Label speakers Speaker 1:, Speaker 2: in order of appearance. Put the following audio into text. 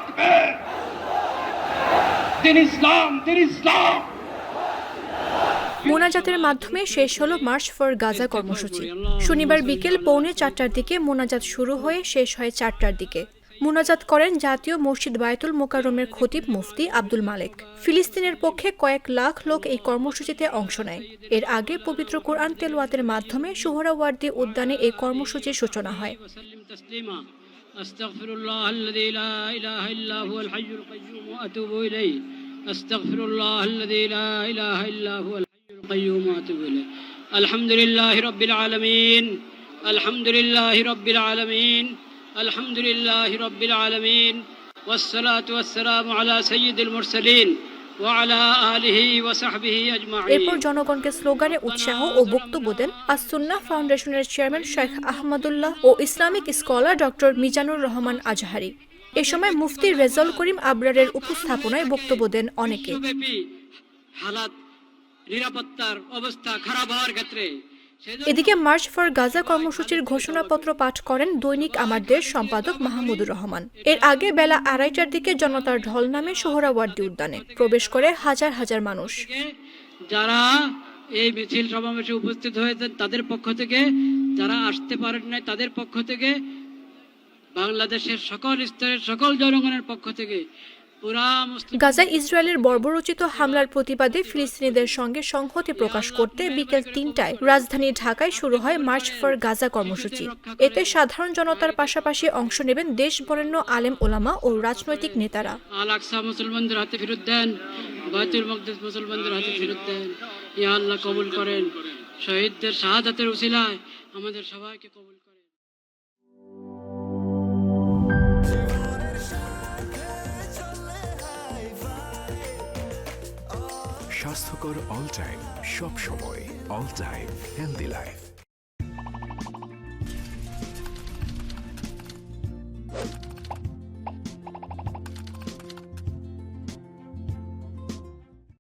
Speaker 1: তাকবীর, দিন ইসলাম, দিন ইসলাম।
Speaker 2: মোনাজাতের মাধ্যমে শেষ হলো মার্চ ফর গাজা কর্মসূচি। শনিবার বিকেল 3:45টার দিকে মোনাজাত শুরু হয়ে শেষ হয় 4টার দিকে। মোনাজাত করেন জাতীয় মসজিদ বায়তুল মোকাররমের খতিব মুফতি আব্দুল মালেক। ফিলিস্তিনের পক্ষে কয়েক লাখ লোক এই কর্মসূচিতে অংশ নেয়। এর আগে পবিত্র কোরআন তেলাওয়াতের মাধ্যমে সোহরাওয়ার্দী উদ্যানে এই কর্মসূচির সূচনা হয়।
Speaker 3: আস্তাগফিরুল্লাহাল্লাযী লা ইলাহা ইল্লা হুয়াল হাইয়ুল কাইয়্যুম ওয়া আতুবু ইলাইহি আস্তাগফিরুল্লাহাল্লাযী লা ইলাহা ইল্লা হুয়াল হাইয়ুল কাইয়্যুম ওয়া আতুবু ইলাইহি আলহামদুলিল্লাহি রাব্বিল আলামিন আলহামদুলিল্লাহি রাব্বিল আলামিন আলহামদুলিল্লাহি রাব্বিল আলামিন ওয়াসসালাতু ওয়াসসালামু আলা সাইয়্যিদিল মুরসালিন ওয়া আলা আলিহি ওয়া সাহবিহি আজমাইন।
Speaker 2: এরপর জনগণকে স্লোগানে উৎসাহ ও বক্তব্য দেন আস-সুন্নাহ ফাউন্ডেশনের চেয়ারম্যান শেখ আহমদুল্লাহ ও Islamic scholar doctor Mizanur Rahman Azhari. এ সময় মুফতি রেজাউল করিম আবরারের উপস্থাপনায় বক্তব্য দেন অনেকে।
Speaker 3: হালাত নিরাপত্তার অবস্থা খারাপ হওয়ার ক্ষেত্রে
Speaker 2: এদিকে মার্চ ফর গাজা কর্মসূচির ঘোষণাপত্র পাঠ করেন দৈনিক আমার দেশ সম্পাদক মাহমুদুর রহমান। এর আগে বেলা 2:30টার দিকে জনতার ঢল নামে সোহরাওয়ার্দী উদ্যানে প্রবেশ করে হাজার হাজার মানুষ।
Speaker 3: যারা এই মিছিল সমাবেশে উপস্থিত হয়েছেন তাদের পক্ষ থেকে, যারা আসতে পারেন নাই তাদের পক্ষ থেকে, বাংলাদেশের সকল স্তরের সকল জনগণের পক্ষ থেকে
Speaker 2: গাজায় ইসরায়েলের বর্বরোচিত হামলার প্রতিবাদে ফিলিস্তিনিদের সঙ্গে সংহতি প্রকাশ করতে বিকেল 3টায় রাজধানী ঢাকায় শুরু হয় মার্চ ফর গাজা কর্মসূচি। এতে সাধারণ জনতার পাশাপাশি অংশ নেবেন দেশ বরেণ্য আলেম ওলামা ও রাজনৈতিক নেতারা।
Speaker 3: আল আকসা মুসলমানদের হাতে ফেরত দেন, বাইতুল মাকদিস মুসলমানদের হাতে ফেরত দেন। ইয়া আল্লাহ কবুল করেন, শহীদদের শাহাদাতের উসিলায় আমাদের সবাইকে কবুল করেন।
Speaker 4: স্বাস্থ্যকর অল টাইম, সব সময় অল টাইম হেলদি লাইফ।